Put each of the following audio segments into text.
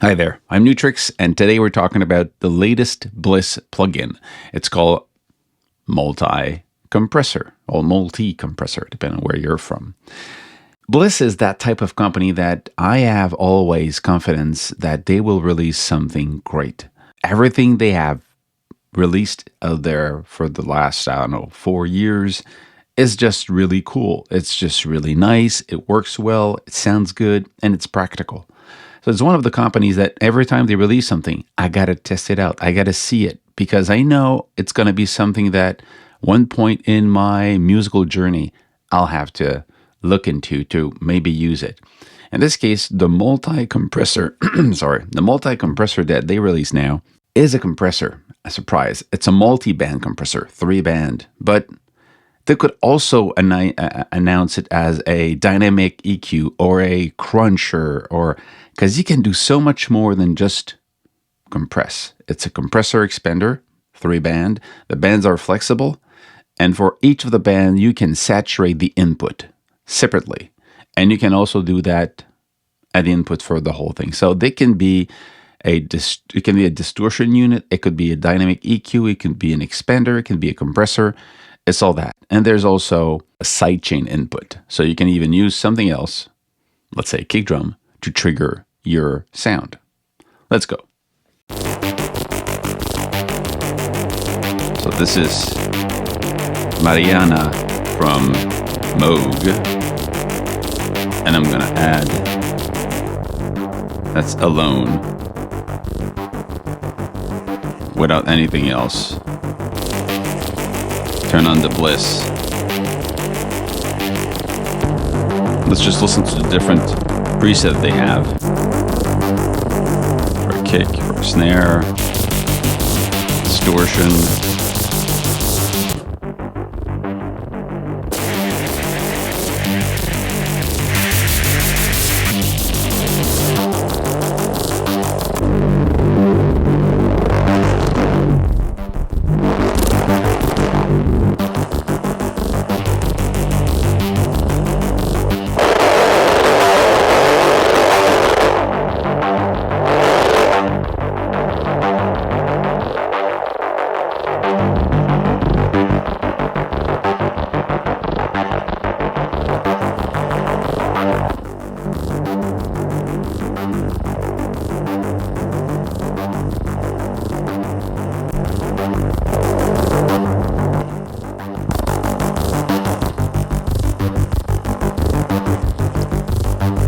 Hi there, I'm Nu-Trix, and today we're talking about the latest Bleass plugin. It's called Compressor, or Multi-Compressor, depending on where you're from. Bleass is that type of company that I have always confidence that they will release something great. Everything they have released out there for the last, 4 years is just really cool. It's just really nice, it works well, it sounds good, and it's practical. So it's one of the companies that every time they release something, I got to test it out. I got to see it because I know it's going to be something that one point in my musical journey, I'll have to look into to maybe use it. In this case, the multi-compressor, the multi-compressor that they release now is a compressor. A surprise. It's a multi-band compressor, 3-band, but they could also announce it as a dynamic EQ or a cruncher, or because you can do so much more than just compress. It's a compressor expander, 3-band. The bands are flexible, and for each of the band, you can saturate the input separately, and you can also do that at the input for the whole thing. So they can be it can be a distortion unit, it could be a dynamic EQ, it can be an expander, it can be a compressor. It's all that. And there's also a sidechain input. So you can even use something else, let's say a kick drum, to trigger your sound. Let's go. So this is Mariana from Moog. And I'm going to add, that's alone, without anything else. Turn on the Bleass. Let's just listen to the different presets they have. For a kick, for a snare, distortion.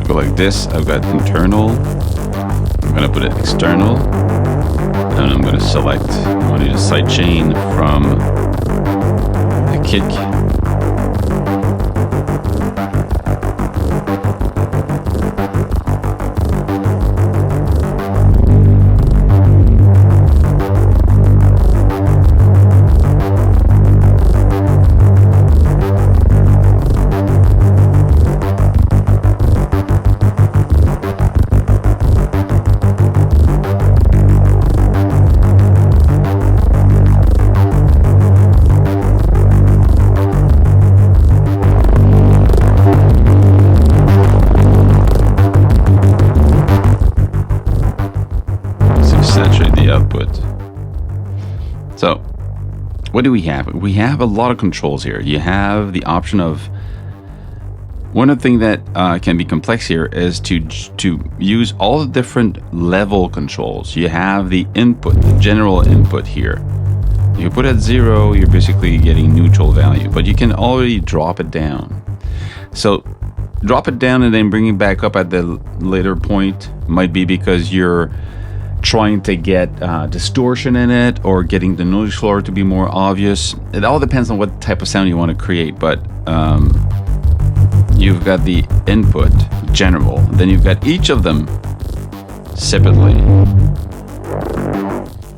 Like this, I've got internal, I'm going to put it external, and I'm going to select, I want to use a sidechain from the kick. Saturate the output. So what do we have? We have a lot of controls here. You have the option of, one of the things that can be complex here is to use all the different level controls. You have the input, the general input here. If you put it at 0, you're basically getting neutral value, but you can already drop it down. So drop it down and then bring it back up at the later point might be because you're trying to get distortion in it, or getting the noise floor to be more obvious. It all depends on what type of sound you want to create, but you've got the input general, then you've got each of them separately,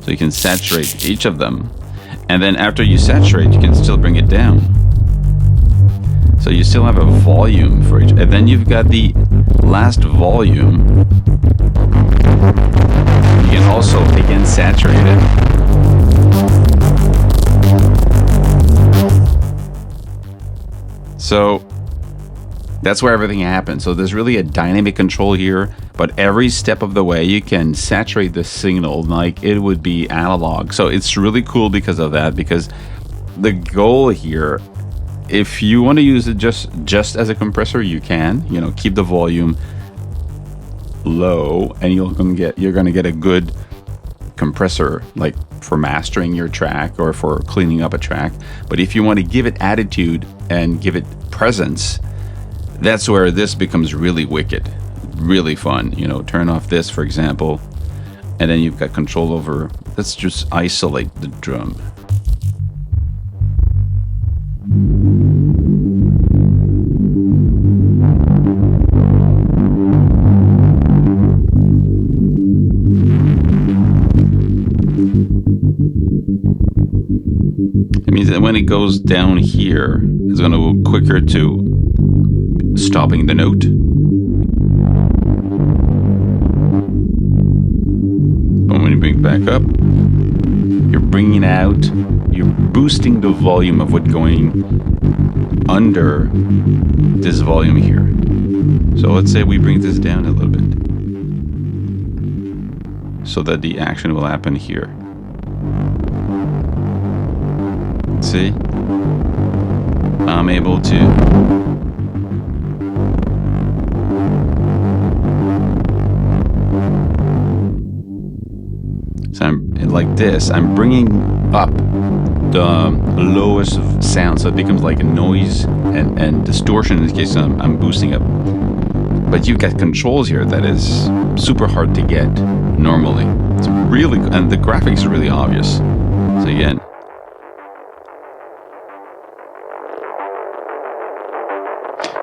so you can saturate each of them, and then after you saturate you can still bring it down, so you still have a volume for each, and then you've got the last volume. You can also again saturate it. So That's where everything happens. So there's really a dynamic control here, but every step of the way you can saturate the signal like it would be analog. So it's really cool because of that, because the goal here, if you want to use it just as a compressor, you can, you know, keep the volume low and you're gonna get a good compressor, like for mastering your track or for cleaning up a track. But if you want to give it attitude and give it presence, that's where this becomes really wicked, really fun. You know, turn off this, for example, and then you've got control over, let's just isolate the drum. It means that when it goes down here, it's going to go quicker to stopping the note. But when you bring it back up, you're bringing out, you're boosting the volume of what's going under this volume here. So let's say we bring this down a little bit so that the action will happen here. See? I'm able to like this, I'm bringing up the lowest of sound, so it becomes like a noise, and distortion in this case I'm boosting up. But you've got controls here that is super hard to get normally. It's really, and the graphics are really obvious. So again,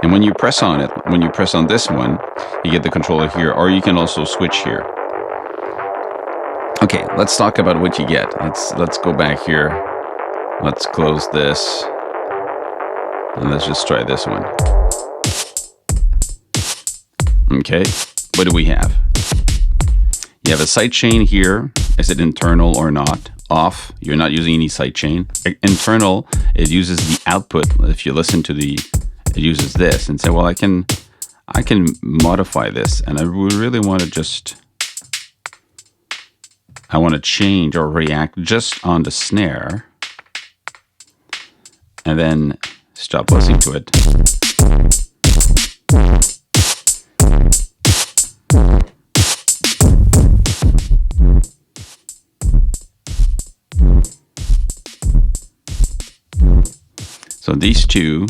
and when you press on it, when you press on this one, you get the controller here, or you can also switch here. Okay, let's talk about what you get. Let's go back here. Let's close this. And let's just try this one. Okay, what do we have? You have a sidechain here. Is it internal or not? Off, you're not using any sidechain. Internal, it uses the output. If you listen to the, it uses this and say, well, I can modify this, and I really want to just, I want to change or react just on the snare and then stop listening to it. So these two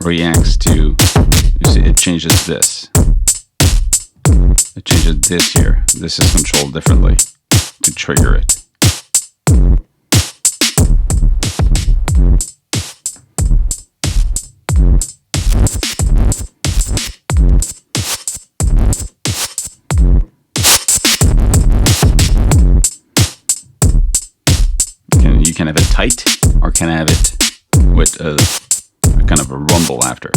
reacts to, you see, it changes this. It changes this here. This is controlled differently to trigger it. You can have it tight, or can have it with a kind of a rumble after.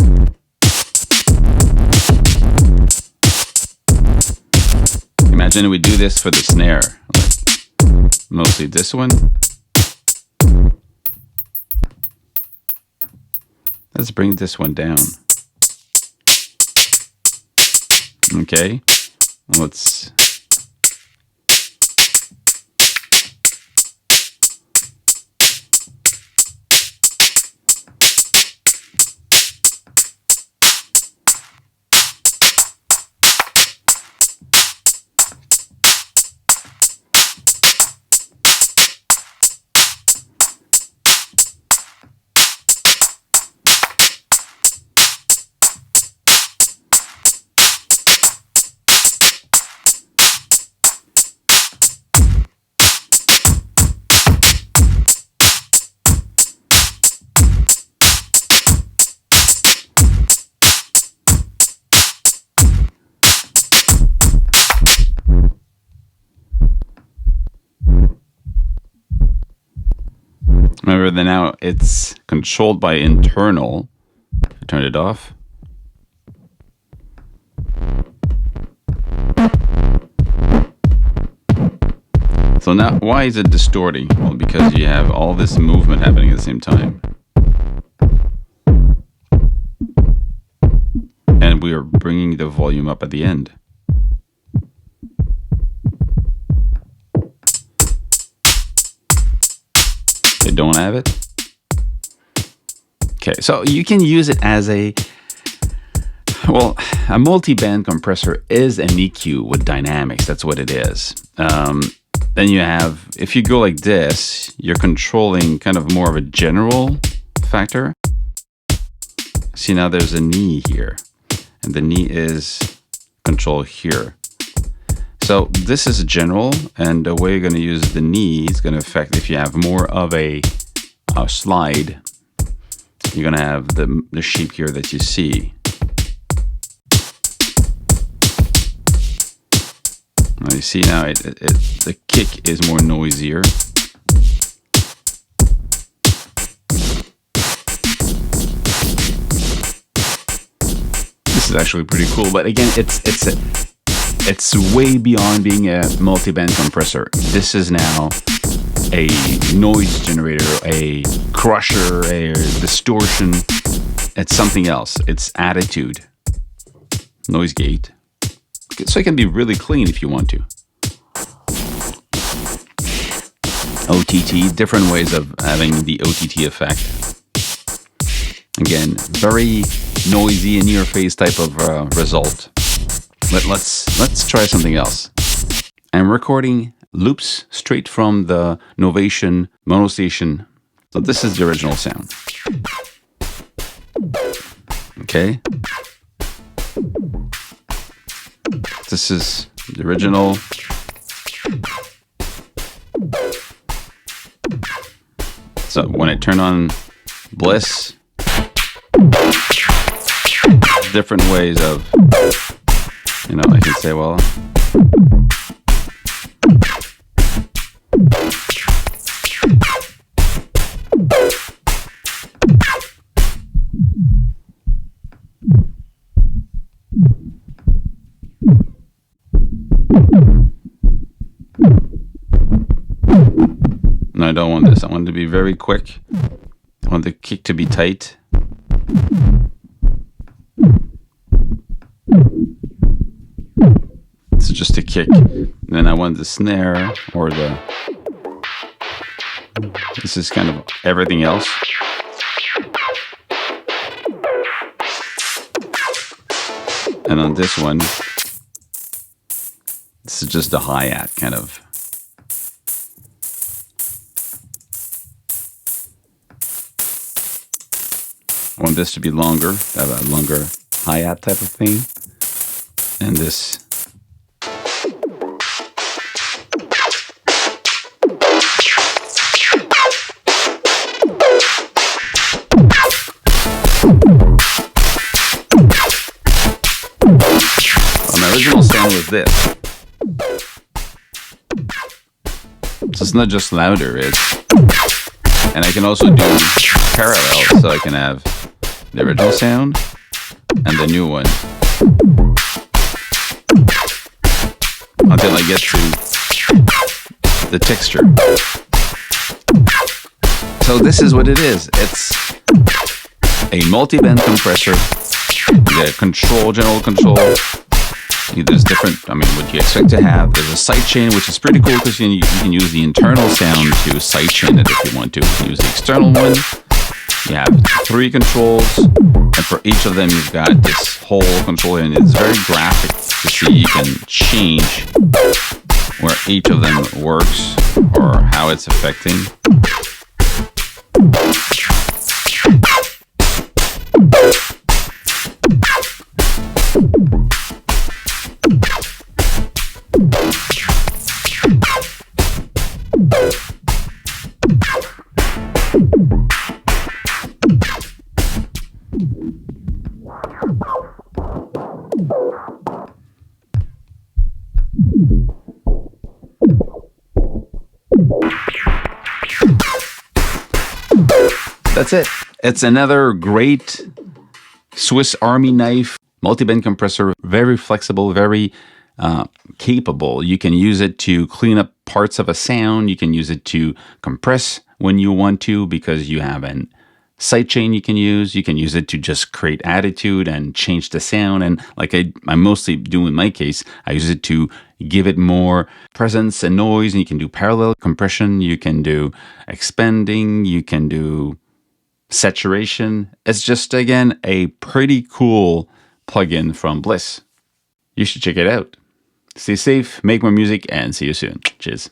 Imagine we do this for the snare, like mostly this one. Let's bring this one down. Okay, let's. Remember that now it's controlled by internal. I turned it off. So now, why is it distorting? Well, because you have all this movement happening at the same time. we are bringing the volume up at the end. They don't have it. Okay, so you can use it as a, well, a multi-band compressor is an EQ with dynamics. That's what it is. Then you have, if you go like this, you're controlling kind of more of a general factor. See, now there's a knee here, and the knee is controlled here. So this is general, and the way you're going to use the knee is going to affect if you have more of a slide. You're going to have the shape here that you see. Now you see now the kick is more noisier. This is actually pretty cool, but again, it's way beyond being a multi-band compressor. This is now a noise generator, a crusher, a distortion. It's something else. It's attitude. Noise gate. So it can be really clean if you want to. OTT, different ways of having the OTT effect. Again, very noisy, in your face type of result. But let's try something else. I'm recording loops straight from the Novation monostation. So this is the original sound. Okay. This is the original. So when I turn on Bleass, different ways of, you know, I can say, well, no, I don't want this. I want it to be very quick. I want the kick to be tight. This is just a kick. And then I want the snare or the... This is kind of everything else. And on this one, this is just a hi-hat kind of. I want this to be longer, have a longer hi-hat type of thing. And this. Well, my original sound was this. So it's not just louder, it's... And I can also do parallel, so I can have the original sound and the new one until I get to the texture. So this is what it is. It's a multi-band compressor. The control, general control. There's different, I mean, what you expect to have. There's a sidechain, which is pretty cool because you can use the internal sound to sidechain it if you want to. You can use the external one. You have 3 controls, and for each of them you've got this whole control, and it's very graphic to see. You can change where each of them works or how it's affecting. That's it. It's another great Swiss Army knife multi-band compressor. Very flexible, very capable. You can use it to clean up parts of a sound. You can use it to compress when you want to because you have an Sidechain you can use. You can use it to just create attitude and change the sound. And like I mostly do in my case, I use it to give it more presence and noise. And you can do parallel compression. You can do expanding. You can do saturation. It's just, again, a pretty cool plugin from Bleass. You should check it out. Stay safe, make more music, and see you soon. Cheers.